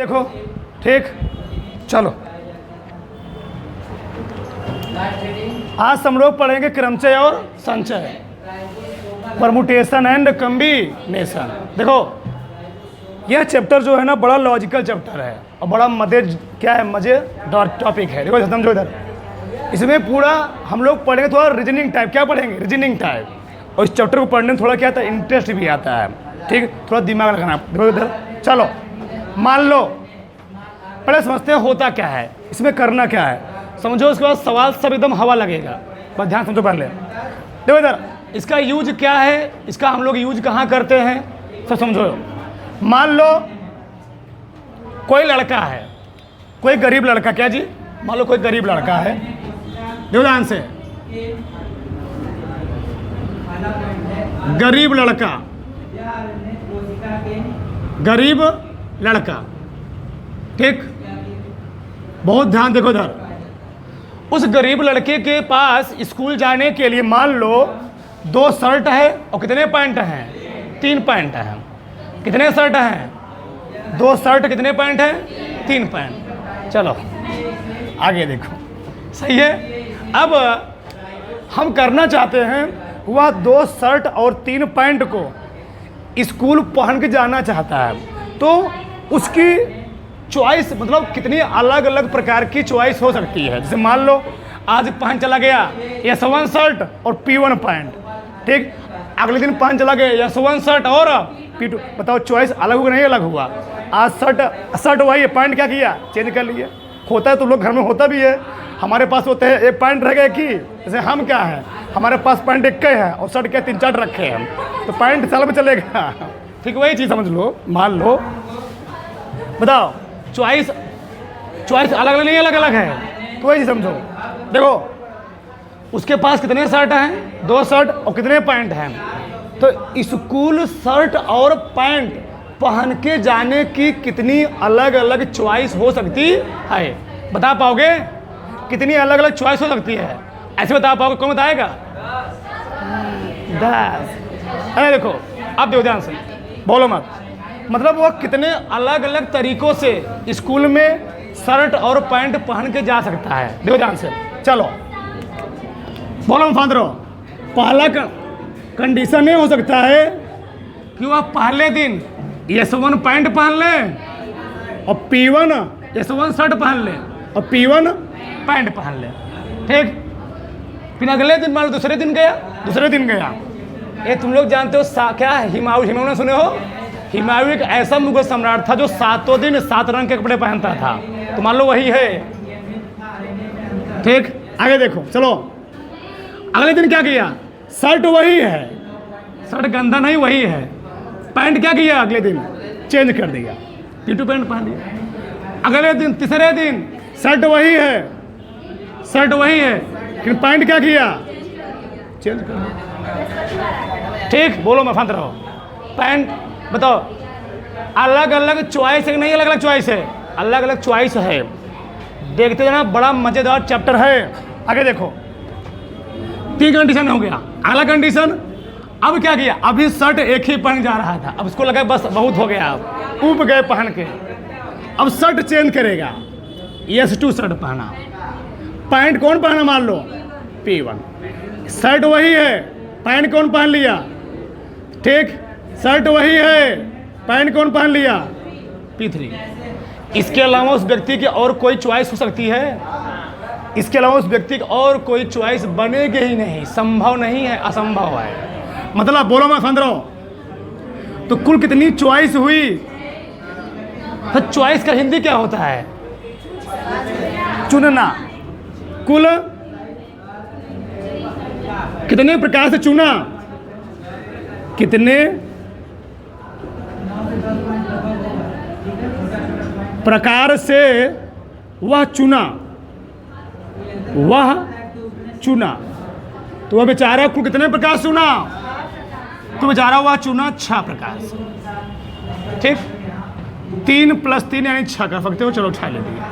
देखो ठीक, चलो आज हम लोग पढ़ेंगे क्रमचय और संचय, परमुटेशन एंड कॉम्बिनेशन। देखो यह चैप्टर जो है ना बड़ा लॉजिकल चैप्टर है और बड़ा मज़ेदार टॉपिक है। देखो समझो इधर, इसमें पूरा हम लोग पढ़ेंगे थोड़ा रीजनिंग टाइप। क्या पढ़ेंगे? Reasoning type. और इस चैप्टर को पढ़ने में थोड़ा क्या आता है, इंटरेस्ट भी आता है। ठीक, थोड़ा दिमाग लगाना। देखो इधर, चलो मान लो पहले समझते हैं होता क्या है, इसमें करना क्या है, समझो। उसके बाद सवाल सब एकदम हवा लगेगा, बस ध्यान समझो पहले। देखो इधर, इसका यूज क्या है, इसका हम लोग यूज कहाँ करते हैं, सब समझो। मान लो कोई लड़का है, कोई गरीब लड़का, क्या जी, मान लो कोई गरीब लड़का है। देखो ध्यान से, गरीब लड़का, गरीब लड़का, ठीक, बहुत ध्यान देखो इधर। उस गरीब लड़के के पास स्कूल जाने के लिए मान लो 2 शर्ट है और कितने पैंट हैं, 3 पैंट हैं। कितने शर्ट हैं? 2 शर्ट, कितने पैंट हैं? 3 पैंट। चलो आगे देखो, सही है। अब हम करना चाहते हैं, वह 2 शर्ट और 3 पैंट को स्कूल पहन के जाना चाहता है, तो उसकी चॉइस मतलब कितनी अलग अलग प्रकार की चॉइस हो सकती है। जैसे मान लो आज पहन चला गया S1 शर्ट और P1 पैंट, ठीक, अगले दिन पहन चला गया S1 शर्ट और P2। बताओ चॉइस अलग हुआ नहीं अलग हुआ? आज शर्ट वही है, पैंट क्या किया, चेंज कर लिए। होता है, तो लोग घर में होता भी है, हमारे पास होते हैं एक पैंट रह गए कि जैसे हम क्या है, हमारे पास पैंट एक है और शर्ट क्या 3-4 रखे हैं, तो पैंट साल में चलेगा। ठीक, वही चीज़ समझ लो। मान लो, बताओ चॉइस अलग अलग नहीं, अलग अलग है, तो वही समझो। देखो उसके पास कितने शर्ट हैं? 2 शर्ट और कितने पैंट हैं? तो स्कूल शर्ट और पैंट पहन के जाने की कितनी अलग अलग चॉइस हो सकती है? बता पाओगे कितनी अलग अलग चॉइस हो सकती है? ऐसे बता पाओगे? कौन बताएगा? 10। अरे देखो अब देखो ध्यान से, बोलो मत। मतलब वो कितने अलग अलग तरीकों से स्कूल में शर्ट और पैंट पहन के जा सकता है। देखो ध्यान से, चलो बोलो फादर। पहला कंडीशन ये हो सकता है कि वह पहले दिन S1 पैंट पहन ले और P1 S1 शर्ट पहन ले और P1 पैंट पहन ले, ठीक। फिर अगले दिन मान लो दूसरे दिन गया। ये तुम लोग जानते हो क्या है, हिमायू ने सुने हो? हिमायू एक ऐसा मुगल सम्राट था जो 7 दिन 7 रंग के कपड़े पहनता था, तो मान लो वही है, ठीक। आगे देखो, चलो अगले दिन क्या किया? शर्ट वही है, शर्ट गंदा नहीं वही है। पैंट क्या किया? अगले दिन चेंज कर दिया, P2 पैंट पहन लिया। अगले दिन तीसरे दिन शर्ट वही है, लेकिन पैंट क्या किया? चेंज कर दिया, ठीक। बोलो मैं फांद रहा हूँ। पैंट बताओ अलग अलग चॉइस है नहीं? अलग अलग चॉइस है, अलग अलग चॉइस है। देखते जाना, बड़ा मजेदार चैप्टर है। आगे देखो, 3 कंडीशन हो गया। अगला कंडीशन, अब क्या किया? अभी शर्ट एक ही पहन जा रहा था, अब उसको लगा बस बहुत हो गया, अब ऊब गए पहन के, अब शर्ट चेंज करेगा। S2 शर्ट पहना, पैंट कौन पहना? मान लो P1। शर्ट वही है, पैंट कौन पहन लिया? ठीक, शर्ट वही है, पैंट कौन पहन लिया? P3। इसके अलावा उस व्यक्ति की और कोई चॉइस हो सकती है? इसके अलावा उस व्यक्ति की और कोई चॉइस बनेगी ही नहीं, संभव नहीं है, असंभव है। मतलब बोलो मैं समझ रहा हूं, तो कुल कितनी चॉइस हुई? तो चॉइस का हिंदी क्या होता है? चुनना। कुल कितने प्रकार से चुना? कितने प्रकार से वह चुना, तो वह बेचारा कुल कितने प्रकार से चुना? तो बेचारा वह चुना 6 प्रकार से, ठीक। 3 + 3 यानी 6 कर सकते हो। चलो उठा ले दिया,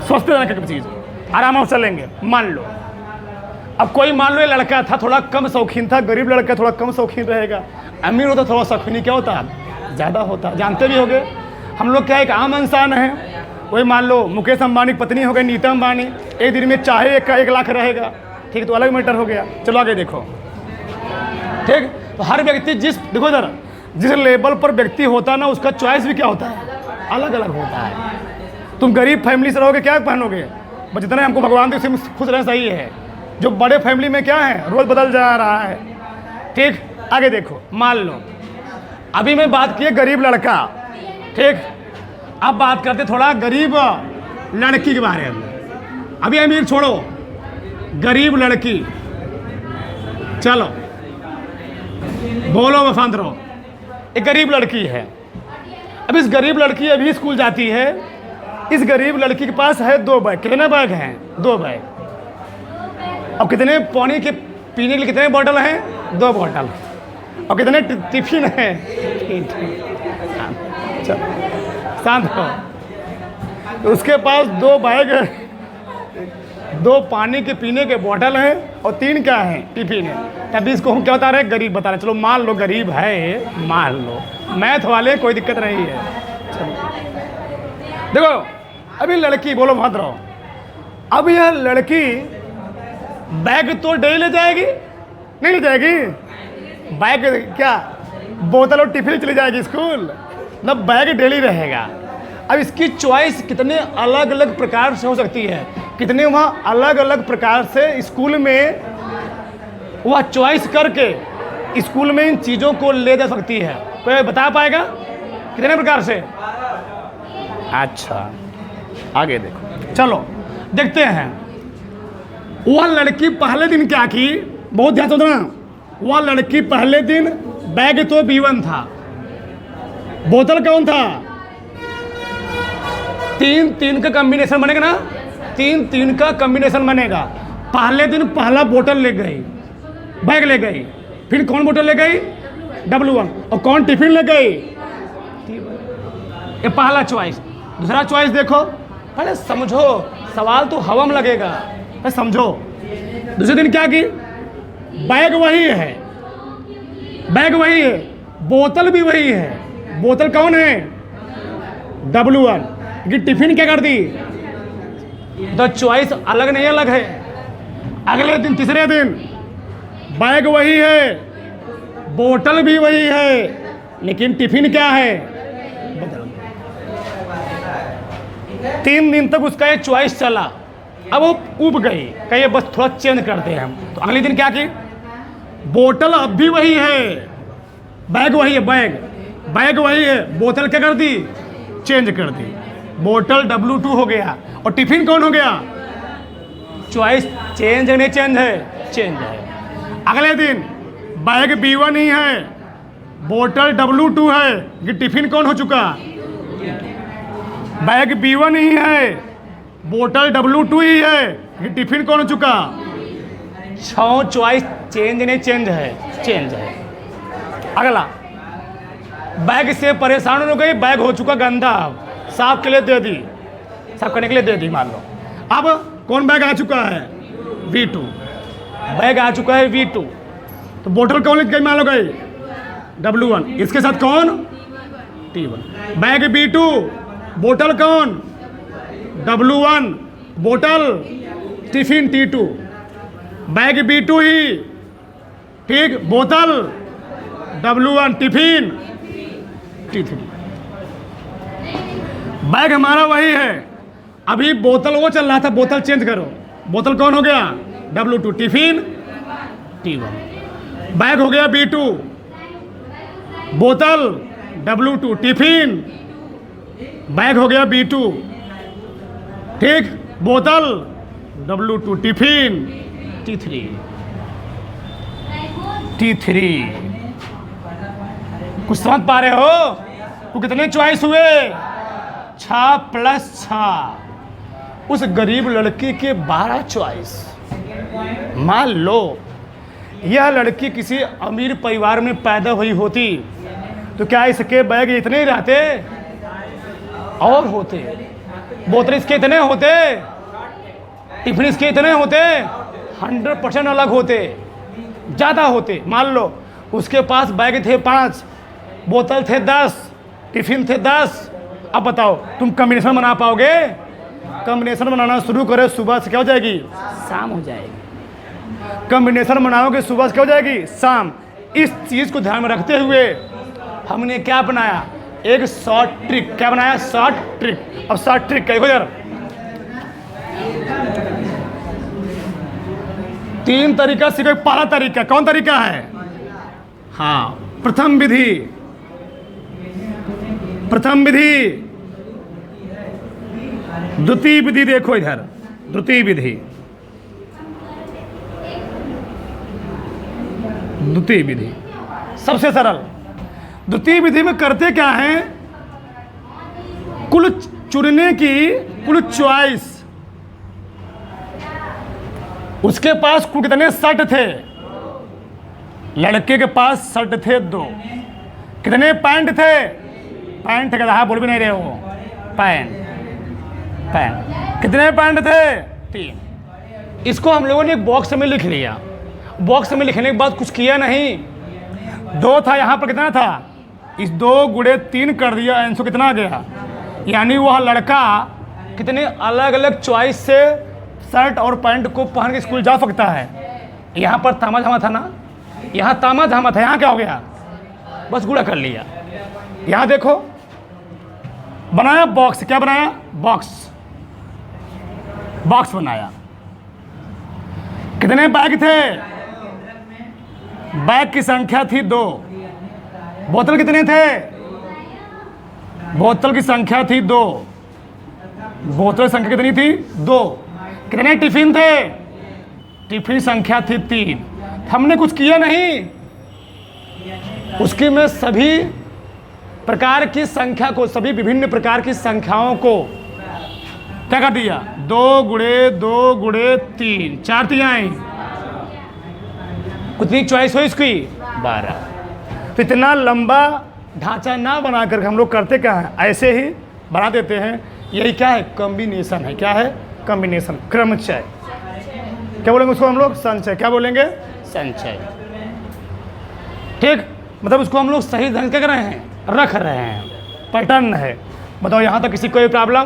सोचते रहना क्या चीज़, आराम से चलेंगे। मान लो अब कोई, मान लो ये लड़का था थोड़ा कम शौकीन था, गरीब लड़का थोड़ा कम शौकीन रहेगा, अमीर होता थोड़ा शौकीनी क्या होता ज़्यादा होता, जानते भी होगे। हम लोग क्या एक आम इंसान है, वही मान लो मुकेश अंबानी की पत्नी हो गई नीता अंबानी, एक दिन में चाहे एक का 1 लाख रहेगा, ठीक, तो अलग मैटर हो गया। चलो आगे देखो, ठीक। तो हर व्यक्ति देखो जरा, जिस लेवल पर व्यक्ति होता है ना, उसका चॉइस भी क्या होता है, अलग अलग होता है। तुम गरीब फैमिली से रहोगे, क्या पहनोगे, बस जितना हमको भगवान दे उसमें खुश रहना सही है। जो बड़े फैमिली में क्या है, रोज़ बदल जा रहा है, ठीक। आगे देखो, मान लो अभी मैं बात की गरीब लड़का, ठीक। अब बात करते थोड़ा गरीब लड़की के बारे में। अभी अमीर छोड़ो, गरीब लड़की, चलो बोलो वफांदरो। एक गरीब लड़की है, अब इस गरीब लड़की अभी स्कूल जाती है। इस गरीब लड़की के पास है 2 बैग। कितने बैग हैं, 2 बैग। अब कितने पानी के पीने के लिए कितने बॉटल हैं, 2 बॉटल। और कितने टिफिन हैं, चलो शांत हो। तो उसके पास 2 बैग, 2 पानी के पीने के बॉटल हैं और 3 क्या हैं, टिफिन है। तभी इसको हम क्या बता रहे हैं, गरीब बता रहे हैं। चलो मान लो गरीब है, मान लो, मैथ वाले कोई दिक्कत नहीं है। चलो देखो, अभी लड़की, बोलो भाद रहो, अब यह लड़की बैग तो डेली ले जाएगी, नहीं ले जाएगी, बैग क्या बोतल और टिफिन चली जाएगी स्कूल, ना बैग डेली रहेगा। अब इसकी चॉइस कितने अलग अलग प्रकार से हो सकती है, कितने वहाँ अलग अलग प्रकार से स्कूल में वह चॉइस करके स्कूल में इन चीज़ों को ले जा सकती है। कोई बता पाएगा कितने प्रकार से? अच्छा आगे देखो, चलो देखते हैं। वह लड़की पहले दिन क्या की, बहुत ध्यान से सुनना। वह लड़की पहले दिन बैग तो B1 था, बोतल कौन था, 3-3 का कॉम्बिनेशन बनेगा ना, 3-3 का कॉम्बिनेशन बनेगा। पहले दिन पहला बोतल ले गई, बैग ले गई, फिर कौन बोतल ले गई, W1, और कौन टिफिन ले गई, ये पहला चॉइस। दूसरा चॉइस देखो, पहले समझो, सवाल तो हवा में लगेगा, पहले समझो। दूसरे दिन क्या की, बैग वही है, बैग वही है, बोतल भी वही है। बोतल कौन है, W1, कि टिफिन क्या कर दी, तो चॉइस अलग नहीं अलग है। अगले दिन, तीसरे दिन, बैग वही है, बोतल भी वही है, लेकिन टिफिन क्या है, बदल। 3 दिन तक उसका ये चॉइस चला। अब वो ऊब गई, कहिए बस थोड़ा चेंज करते हैं हम। तो अगले दिन क्या की, बोतल अब भी वही है, बैग वही है, बैग वही है, बोतल क्या कर दी, चेंज कर दी, बोतल W2 हो गया, और टिफिन कौन हो गया, चॉइस चेंज है, नहीं चेंज है, चेंज है। अगले दिन बैग B1 ही है, बोतल W2 है, कि टिफिन कौन हो चुका, बैग B1 ही है, बोतल W2 ही है, कि टिफिन कौन हो चुका, 6 चॉइस चेंज नहीं चेंज है, चेंज है। अगला, बैग से परेशान हो गई, बैग हो चुका गंदा, साफ के लिए दे दी, साफ करने के लिए दे दी मान लो। अब कौन बैग आ चुका है, V2, बैग आ चुका है V2, तो बोतल कौन लिख गई मान लो गई, W1, इसके साथ कौन, T1, बैग B2, बोतल कौन, W1, बोतल, टिफिन T2, बैग B2 ही, ठीक, बोतल W1, टिफिन T3। बैग हमारा वही है, अभी बोतल वो चल रहा था, बोतल चेंज करो, बोतल कौन हो गया, W2, टिफिन T1, बैग हो गया B2, बोतल W2, टिफिन, बैग हो गया B2, ठीक, बोतल W2, टिफिन T3, कुछ समझ पा रहे हो, तो कितने चॉइस हुए, 6 + 6। उस गरीब लड़की के 12 चॉइस। मान लो यह लड़की किसी अमीर परिवार में पैदा हुई होती, तो क्या इसके बैग इतने ही रहते, और होते, बोतल इसके इतने होते, टिफिन इसके इतने होते, 100% अलग होते, ज़्यादा होते। मान लो उसके पास बैग थे 5, बोतल थे 10, टिफिन थे 10, अब बताओ तुम कॉम्बिनेशन बना पाओगे? कॉम्बिनेशन बनाना शुरू करे सुबह से क्या हो जाएगी? शाम हो जाएगी। कॉम्बिनेशन बनाओगे सुबह से क्या हो जाएगी? शाम। इस चीज़ को ध्यान में रखते हुए हमने क्या बनाया? एक शॉर्ट ट्रिक। क्या बनाया? Short trick. अब शॉर्ट ट्रिक क्या? देखो यार, 3 तरीका सीखो। पहला तरीका कौन तरीका है? हाँ, प्रथम विधि। प्रथम विधि, द्वितीय विधि। देखो इधर, द्वितीय विधि, द्वितीय विधि सबसे सरल। द्वितीय विधि में करते क्या हैं? कुल चुनने की कुल चॉइस, उसके पास कुल कितने शर्ट थे? लड़के के पास शर्ट थे 2। कितने पैंट थे? पैंट का बोल भी नहीं रहे हो। पैंट, पैंट कितने पैंट थे? 3। इसको हम लोगों ने एक बॉक्स में लिख लिया। बॉक्स में लिखने के बाद कुछ किया नहीं। 2 था, यहाँ पर कितना था? इस 2 गुणे 3 कर दिया, आंसर कितना आ गया? यानी वह लड़का कितने अलग अलग चॉइस से शर्ट और पैंट को पहन के स्कूल जा सकता है। यहाँ पर तामा झामा था ना, यहाँ तामा झामा था, यहाँ क्या हो गया? बस गुणा कर लिया। यहाँ देखो बनाया बॉक्स। क्या बनाया? बॉक्स। बॉक्स बनाया। कितने बैग थे? बैग की संख्या थी 2। बोतल कितने थे? बोतल की संख्या थी 2। बोतल की संख्या कितनी थी? 2। कितने टिफिन थे? टिफिन संख्या थी 3। हमने कुछ किया नहीं, उसकी में सभी प्रकार की संख्या को, सभी विभिन्न प्रकार की संख्याओं को क्या कर दिया? 2 गुणे 2 गुणे 3, 4 तिहाई। कितनी चॉइस हो इसकी? 12। तो इतना लंबा ढांचा ना बनाकर हम लोग करते क्या है? ऐसे ही बना देते हैं। यही क्या है? कॉम्बिनेशन है। क्या है? कॉम्बिनेशन, क्रमचय। क्या बोलेंगे उसको हम लोग? संचय। क्या बोलेंगे? संचय। ठीक, मतलब उसको हम लोग सही ढंग से कर रहे हैं, रख रहे हैं, पैटर्न है। बताओ यहाँ तक किसी कोई प्रॉब्लम?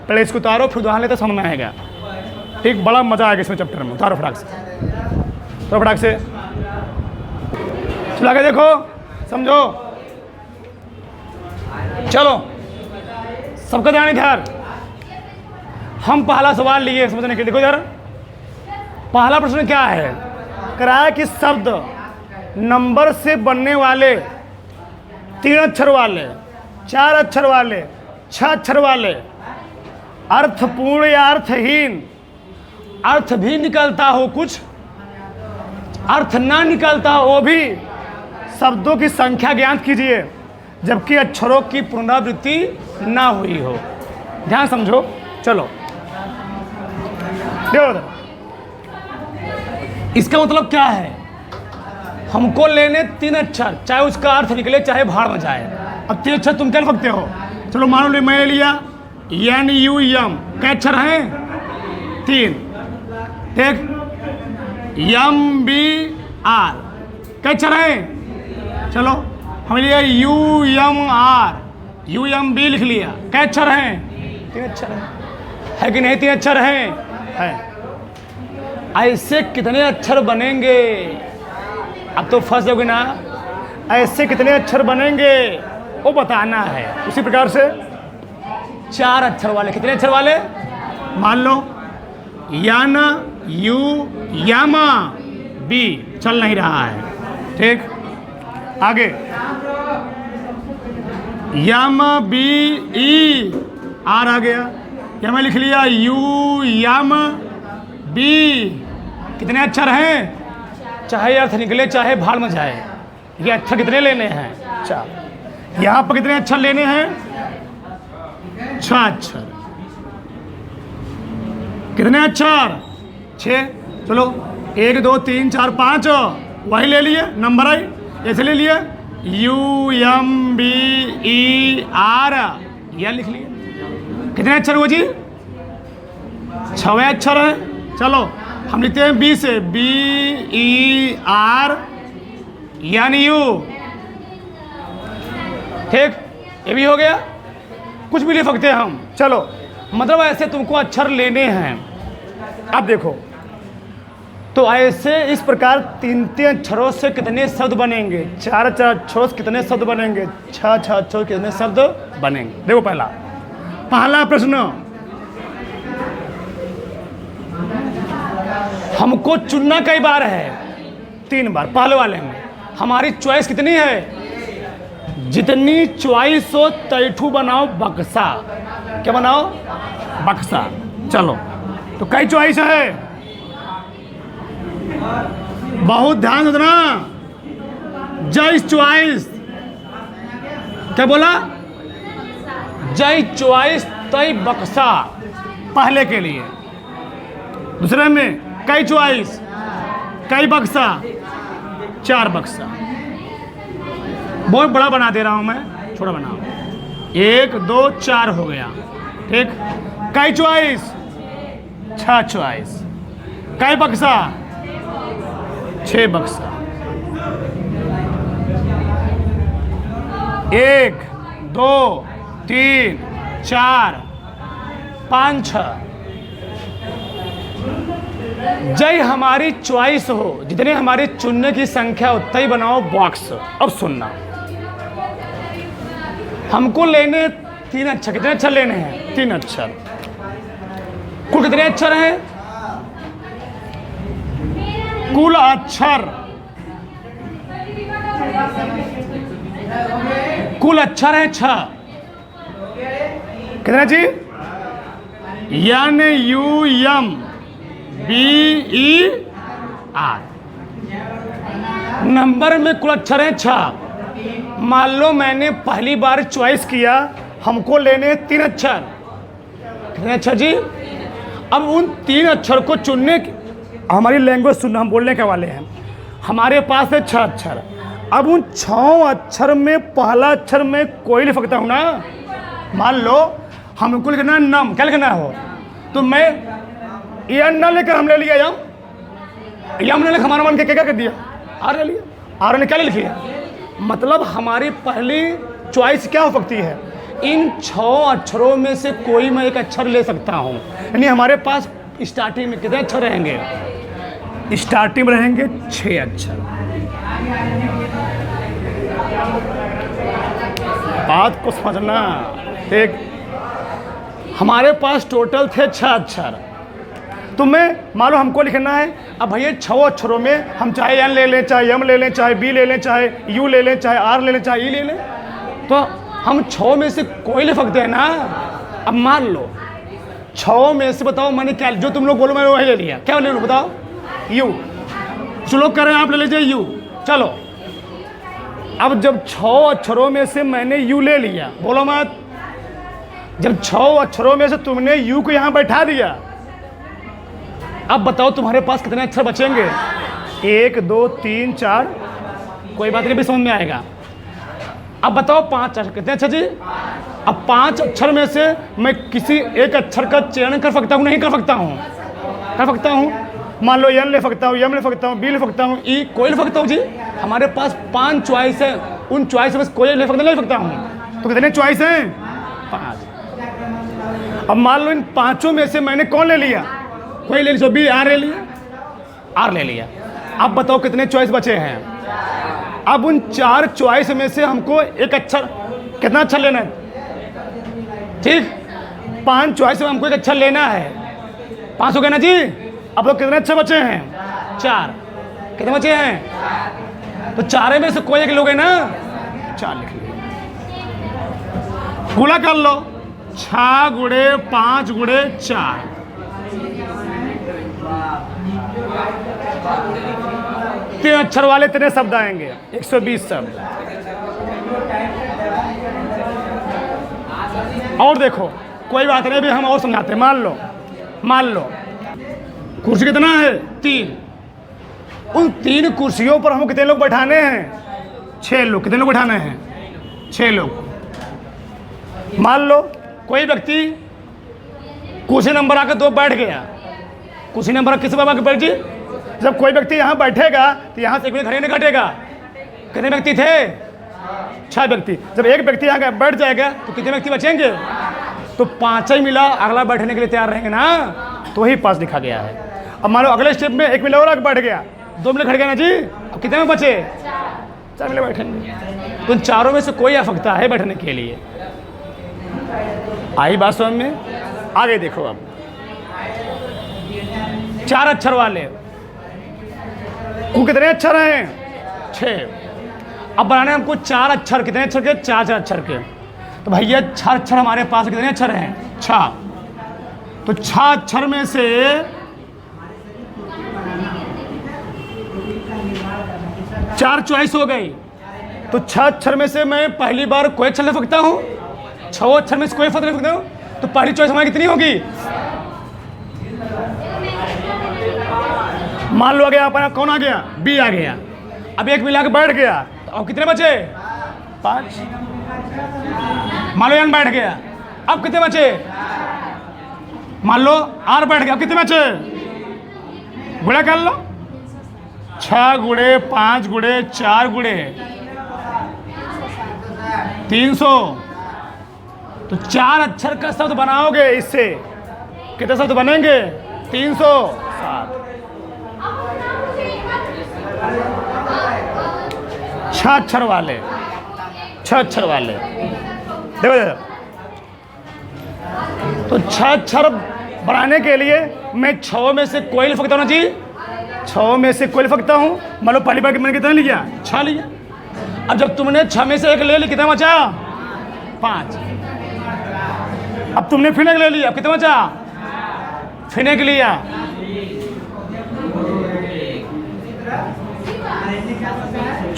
पहले इसको उतारो, फिर उदाहरण लेते समझ में आएगा। ठीक, बड़ा मजा आएगा इसमें चैप्टर में। उतारो फटाक से, तो फटाक से चला के देखो, समझो। चलो सबका ध्यान इधर। हम पहला सवाल लिए समझने के लिए। देखो यार, पहला प्रश्न क्या है? कराया कि शब्द नंबर से बनने वाले 3 अक्षर वाले, 4 अक्षर वाले, 6 अक्षर वाले, अर्थपूर्ण या अर्थहीन, अर्थ भी निकलता हो, कुछ अर्थ ना निकलता हो, वो भी शब्दों की संख्या ज्ञात कीजिए, जबकि अक्षरों की पुनरावृत्ति ना हुई हो। ध्यान समझो। चलो देखो, इसका मतलब क्या है? हमको लेने 3 अक्षर, चाहे उसका अर्थ निकले चाहे भाड़ में जाए। अब 3 अक्षर तुम कर सकते हो। चलो मान लो मैं लिया एन यू यम। क्या अक्षर हैं? 3। ठीक, यम बी आर। क्या अक्षर हैं? चलो हम लिया U M R, U M B लिख लिया। क्या अक्षर हैं? 3 अक्षर है कि नहीं? 3 अक्षर हैं, है। ऐसे कितने अक्षर बनेंगे? अब तो फंस जाओगे ना। ऐसे कितने अक्षर बनेंगे वो बताना है। उसी प्रकार से 4 अक्षर वाले, कितने अक्षर वाले? मान लो याना, यू, यामा, बी चल नहीं रहा है। ठीक, आगे यामा, बी, ई, आर आ गया। या मैं लिख लिया यू, यामा, बी। कितने अक्षर हैं? चाहे अर्थ निकले चाहे भाड़ में जाए। ये अक्षर कितने लेने हैं? 4। यहाँ पर कितने अक्षर लेने हैं? 6 अक्षर। कितने अक्षर? 6। चलो 1 2 3 4 5 वही ले लिए, नंबर आई ऐसे ले लिए, U M B E R, यह लिख लिए। कितने अक्षर हुए जी? 6 अक्षर है। चलो हम लिखते हैं बी से, बी ई आर यानी यू। ठीक, ये भी हो गया। कुछ भी ले सकते हैं हम। चलो, मतलब ऐसे तुमको अक्षर लेने हैं। अब देखो, तो ऐसे इस प्रकार 3 अक्षरों से कितने शब्द बनेंगे? 4 अक्षरों से कितने शब्द बनेंगे? 6 अक्षरों से कितने शब्द बनेंगे? देखो, पहला प्रश्न, हमको चुनना कई बार है? 3 बार। पहले वाले में हमारी चॉइस कितनी है? जितनी चॉइस हो तैठू बनाओ बक्सा। क्या बनाओ? बक्सा। चलो, तो कई चॉइस है? बहुत ध्यान से सुनना। जय चॉइस। क्या बोला? जय चॉइस तय बक्सा, पहले के लिए। दूसरे में कई चॉइस, कई बक्सा, 4 बक्सा। बहुत बड़ा बना दे रहा हूं मैं, छोटा बनाओ। 1 2 4 हो गया, ठीक। कई चॉइस? 6 चॉइस। कई बक्सा? 6 बक्सा। 1 2 3 4 5 6। जय हमारी चॉइस हो, जितने हमारे चुनने की संख्या उतना ही बनाओ बॉक्स। अब सुनना, हमको लेने 3 अक्षर। कितने अक्षर लेने हैं? 3 अक्षर। कुल कितने अक्षर हैं? कुल अक्षर, कुल अक्षर है 6। कितने जी? NUM BER। नंबर में कुल अक्षर है 6। मान लो मैंने पहली बार चॉइस किया, हमको लेने 3 अक्षर। कितने अक्षर जी? अब उन 3 अक्षर को चुनने की, हमारी लैंग्वेज सुनना, हम बोलने के वाले हैं। हमारे पास है 6 अक्षर। अब उन 6 अक्षर में पहला अक्षर में कोई लिख सकता हूँ ना। मान लो हमको लिखना है नम। क्या लिखना हो? तो मैं यम ना लेकर हम ले लिया यम ने हमारा मन के क्या कर दिया? आर ले लिया। आर ने क्या ले लिखिए? मतलब हमारी पहली चॉइस क्या हो सकती है? इन 6 अक्षरों में से कोई मैं एक अक्षर ले सकता हूँ। यानी हमारे पास स्टार्टिंग में कितने अक्षर रहेंगे? स्टार्टिंग में रहेंगे 6 अक्षर। बात को समझना, एक हमारे पास टोटल थे 6 अक्षर। तो मैं मान लो हमको लिखना है, अब भैया 6 अक्षरों में हम चाहे एन ले लें, चाहे एम ले लें, चाहे बी ले लें, चाहे यू ले लें, चाहे आर ले लें, चाहे ई ले लें, तो हम 6 में से कोई ले सकते हैं ना। अब मान लो 6 में से बताओ मैंने क्या, जो तुम लोग बोलो मैंने वही ले लिया। क्या ले लो बताओ? यू। जो लोग कर रहे हैं आप ले लीजिए यू। चलो, अब जब 6 अक्षरों में से मैंने यू ले लिया, बोलो मत। जब 6 अक्षरों में से तुमने यू को यहाँ बैठा दिया, अब बताओ तुम्हारे पास कितने अक्षर बचेंगे? 1 2 3 4। कोई बात नहीं, भी समझ में आएगा। अब बताओ 5 अक्षर कितने अक्षर जी? अब 5 अक्षर में से मैं किसी एक अक्षर का चयन कर सकता हूँ? नहीं कर सकता हूँ? कर सकता हूँ। मान लो एन ले सकता हूँ, एम ले सकता हूँ, बी ले सकता हूँ, ई कोई ले सकता हूँ जी। हमारे पास 5 चॉइस है, उन चॉइस में कोई ले सकता हूँ। तो कितने चॉइस हैं? 5। अब मान लो इन 5 में से मैंने कौन ले लिया? कोई ले लिया, बी आर ले लिया, आर ले लिया। अब बताओ कितने चॉइस बचे हैं? अब उन 4 चॉइस में से हमको एक अक्षर, कितना अक्षर लेना है? ठीक, 5 चॉइस में हमको एक अक्षर लेना है। 5 हो गया ना जी। अब लोग कितने अक्षर बचे हैं? 4। कितने बचे हैं? तो 4 में से कोई एक लोगे ना। 4 लिख लो, गुणा कर लो। 6 गुणे 5 गुणे 4। 3 अक्षर वाले इतने शब्द आएंगे, 120 शब्द। और देखो, कोई बात नहीं, भी हम और समझाते हैं। मान लो कुर्सी कितना है? 3। उन 3 कुर्सियों पर हमको कितने लोग बैठाने हैं? 6 लोग। कितने लोग बैठाने हैं? 6 लोग। मान लो कोई व्यक्ति कुर्सी नंबर आकर 2 बैठ गया। कुर्सी नंबर किस बाबा के बैठ जी? जब कोई व्यक्ति यहाँ बैठेगा तो यहाँ से एक खड़े नहीं घटेगा। कितने व्यक्ति थे? 6 व्यक्ति। जब एक व्यक्ति आगे बैठ जाएगा तो कितने व्यक्ति बचेंगे? तो 5 ही मिला, अगला बैठने के लिए तैयार रहेंगे ना, तो ही 5 लिखा गया है। अब मान लो अगले स्टेप में 1 मिला और आगे बैठ गया, 2 मिले खड़ गया ना जी, अब कितने में बचे? 4 मिले बैठेंगे। तो उन चारों में से कोई आवश्यकता है बैठने के लिए। आई बात समझ में? आगे देखो, अब 4 अक्षर वाले को कितने अक्षर हैं? 6। अब बनाने हमको 4 अक्षर, कितने अक्षर के? 4 अक्षर के। तो भैया 6 अक्षर हमारे पास कितने अक्षर हैं? 6। तो 6 अक्षर में से 4 चॉइस हो गई। तो 6 अक्षर में से मैं पहली बार कोई अक्षर लिख सकता हूँ, 6 अक्षर में से कोई अक्षर लिख सकता हूँ। तो पहली चॉइस हमारी कितनी होगी? मान लो गया अपना कौन आ गया? बी आ गया। अब 1 मिला के बैठ गया, तो अब कितने बचे? 5। मान लो एन बैठ गया, अब कितने बचे? मान लो आर बैठ गया, अब कितने बचे? गुणा कर लो, 6 गुणे 5 गुणे 4 गुणे 300। तो 4 अक्षर का शब्द बनाओगे, इससे कितने शब्द बनेंगे? 307। 6 अक्षर वाले, 6 अक्षर वाले देखो। तो 6 अक्षर बनाने के लिए मैं 6 में से कोई लिख सकता हूँ ना जी, 6 में से कोई लिख सकता हूँ। मान लो पहली बार मैंने कितना लिया? 6 लिया। अब जब तुमने 6 में से 1 ले लिया, कितना बचा? 5। अब तुमने फिर 1 ले लिया, अब कितना बचा? फिर 1 लिया,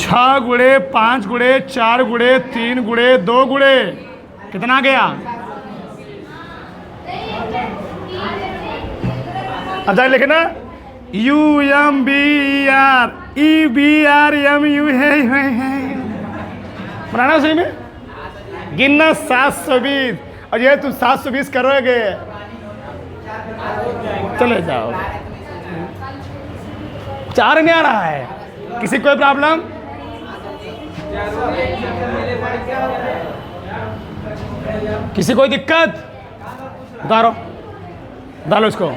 6 गुणे 5 गुणे 4 गुणे 3 गुणे 2 गुणे कितना आ गया? अब जाके लिखे ना, UMBER EBRMU है। बनाना सही में, गिनना 720। और ये तुम 720 करोगे, चले जाओ। 4 नहीं आ रहा है, किसी कोई प्रॉब्लम? किसी कोई दिक्कत? उतारो, डालो इसको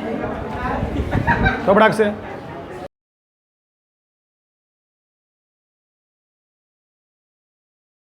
कपड़ा से।